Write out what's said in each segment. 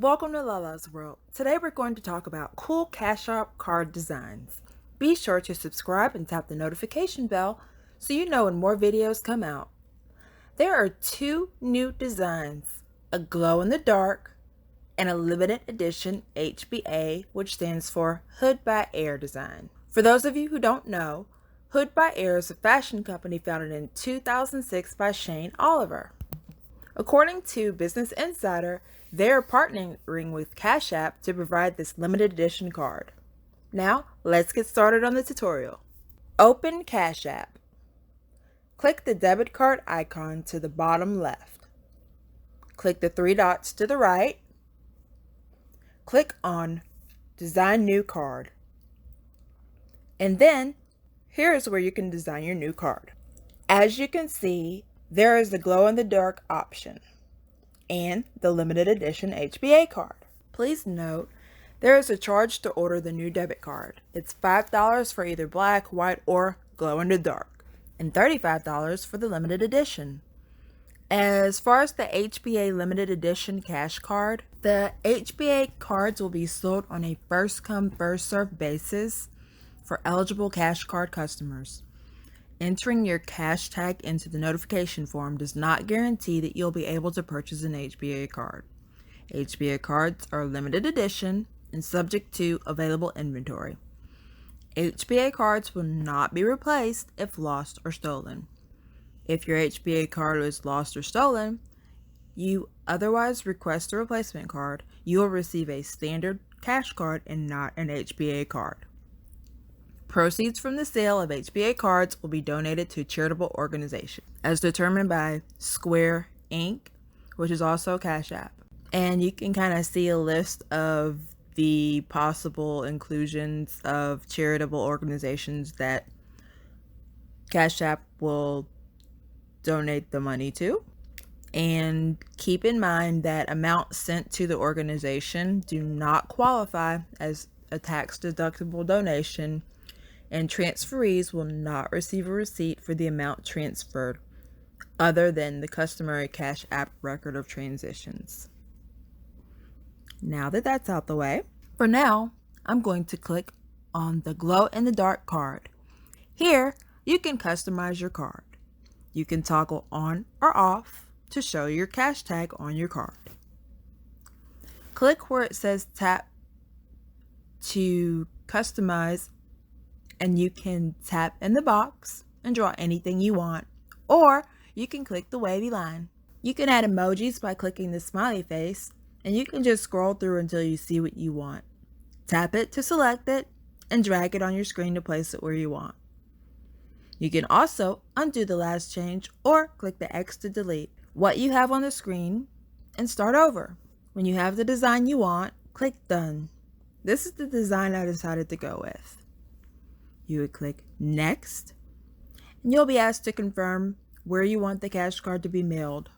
Welcome to LaLas World. Today we're going to talk about cool Cash App card designs. Be sure to subscribe and tap the notification bell so you know when more videos come out. There are two new designs, a glow-in-the-dark and a limited edition HBA, which stands for Hood by Air design. For those of you who don't know, Hood by Air is a fashion company founded in 2006 by Shayne Oliver. According to Business Insider, they're partnering with Cash App to provide this limited edition card. Now, let's get started on the tutorial. Open Cash App. Click the debit card icon to the bottom left. Click the three dots to the right. Click on Design New Card. And then, here's where you can design your new card. As you can see, there is the glow-in-the-dark option and the limited edition HBA card. Please note, there is a charge to order the new debit card. It's $5 for either black, white, or glow-in-the-dark, and $35 for the limited edition. As far as the HBA limited edition cash card, the HBA cards will be sold on a first-come, first-served basis for eligible cash card customers. Entering your cash tag into the notification form does not guarantee that you'll be able to purchase an HBA card. HBA cards are limited edition and subject to available inventory. HBA cards will not be replaced if lost or stolen. If your HBA card is lost or stolen, you otherwise request a replacement card, you will receive a standard cash card and not an HBA card. Proceeds from the sale of HBA cards will be donated to a charitable organization, as determined by Square Inc., which is also Cash App. And you can kind of see a list of the possible inclusions of charitable organizations that Cash App will donate the money to. And keep in mind that amounts sent to the organization do not qualify as a tax-deductible donation, and transferees will not receive a receipt for the amount transferred other than the customary Cash App record of transitions. Now that that's out the way, for now, I'm going to click on the glow-in-the-dark card. Here, you can customize your card. You can toggle on or off to show your cash tag on your card. Click where it says tap to customize, and you can tap in the box and draw anything you want, or you can click the wavy line. You can add emojis by clicking the smiley face, and you can just scroll through until you see what you want. Tap it to select it, and drag it on your screen to place it where you want. You can also undo the last change or click the X to delete what you have on the screen and start over. When you have the design you want, click Done. This is the design I decided to go with. You would click Next, and you'll be asked to confirm where you want the cash card to be mailed.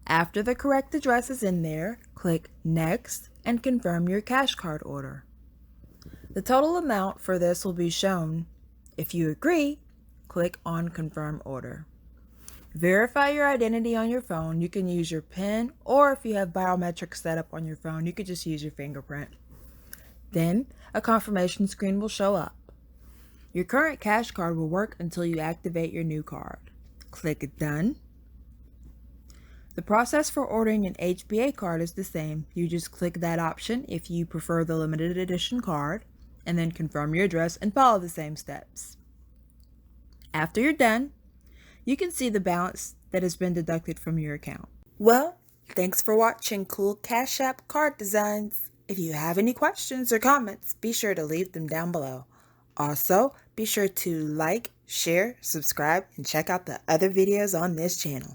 After the correct address is in there, click Next and confirm your cash card order. The total amount for this will be shown. If you agree, click on Confirm Order. Verify your identity on your phone. You can use your PIN, or if you have biometrics set up on your phone, you could just use your fingerprint. Then a confirmation screen will show up. Your current cash card will work until you activate your new card. Click Done. The process for ordering an HBA card is the same. You just click that option if you prefer the limited edition card, and then confirm your address and follow the same steps. After you're done, you can see the balance that has been deducted from your account. Well, thanks for watching Cool Cash App card designs. If you have any questions or comments, be sure to leave them down below. Also, be sure to like, share, subscribe, and check out the other videos on this channel.